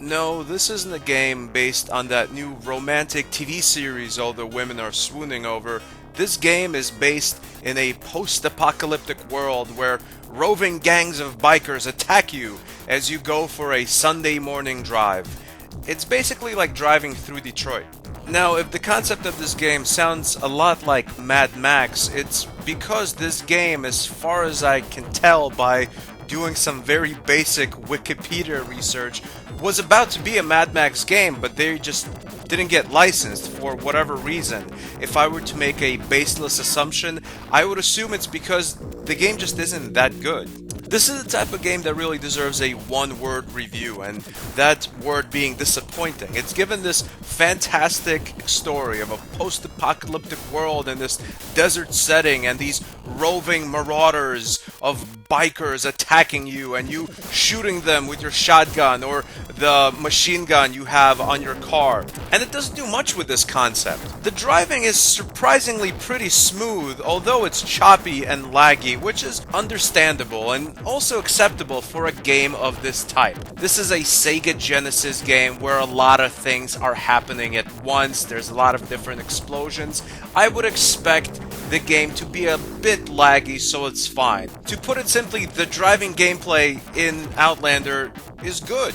No, this isn't a game based on that new romantic TV series all the women are swooning over. This game is based in a post-apocalyptic world where roving gangs of bikers attack you as you go for a Sunday morning drive. It's basically like driving through Detroit. Now, if the concept of this game sounds a lot like Mad Max, it's because this game, as far as I can tell by doing some very basic Wikipedia research, was about to be a Mad Max game, but they just didn't get licensed for whatever reason. If I were to make a baseless assumption, I would assume it's because the game just isn't that good. This is the type of game that really deserves a one-word review, and that word being disappointing. It's given this fantastic story of a post-apocalyptic world in this desert setting and these roving marauders of bikers attacking you and you shooting them with your shotgun or the machine gun you have on your car. And it doesn't do much with this concept. The driving is surprisingly pretty smooth, although it's choppy and laggy, which is understandable and also acceptable for a game of this type. This is a Sega Genesis game where a lot of things are happening at once. There's a lot of different explosions. I would expect the game to be a bit laggy, so it's fine. To put it simply, the driving gameplay in Outlander is good.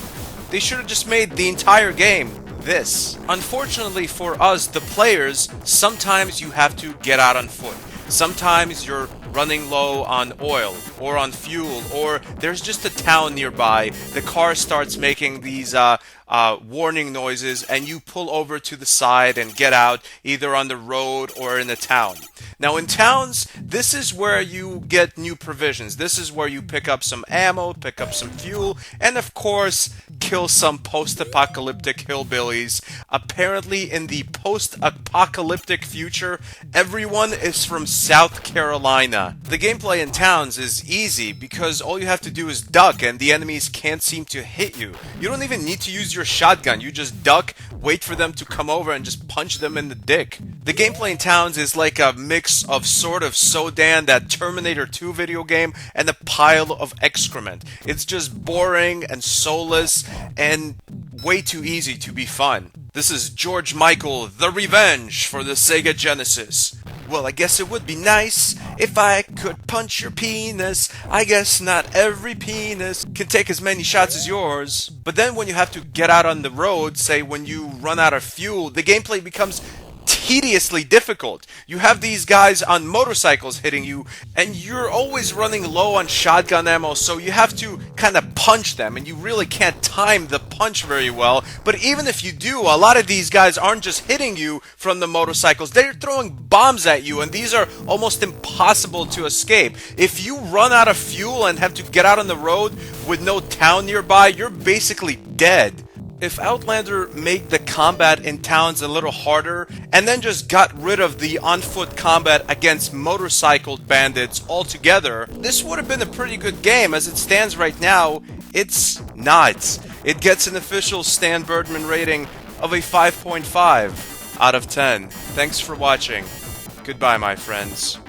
They should have just made the entire game this. Unfortunately for us, the players, sometimes you have to get out on foot. Sometimes you're running low on oil or on fuel, or there's just a town nearby. The car starts making these warning noises, and you pull over to the side and get out either on the road or in a town. Now in towns, this is where you get new provisions. This is where you pick up some ammo, pick up some fuel, and of course, kill some post-apocalyptic hillbillies. Apparently in the post-apocalyptic future, everyone is from South Carolina. The gameplay in towns is easy because all you have to do is duck and the enemies can't seem to hit you. You don't even need to use your shotgun. You just duck, wait for them to come over and just punch them in the dick. The gameplay in towns is like a mix of sort of Sodan, that Terminator 2 video game, and a pile of excrement. It's just boring and soulless and way too easy to be fun. This is George Michael, The Revenge for the Sega Genesis. Well, I guess it would be nice if I could punch your penis. I guess not every penis can take as many shots as yours. But then when you have to get out on the road, say when you run out of fuel, the gameplay becomes tediously difficult. You have these guys on motorcycles hitting you, and you're always running low on shotgun ammo, so you have to kind of punch them, and you really can't time the punch very well. But even if you do, a lot of these guys aren't just hitting you from the motorcycles, they're throwing bombs at you, and these are almost impossible to escape. If you run out of fuel and have to get out on the road with no town nearby, you're basically dead. If Outlander made the combat in towns a little harder, and then just got rid of the on-foot combat against motorcycled bandits altogether, this would have been a pretty good game. As it stands right now, it's not. It gets an official stanburdman rating of a 5.5 out of 10. Thanks for watching. Goodbye, my friends.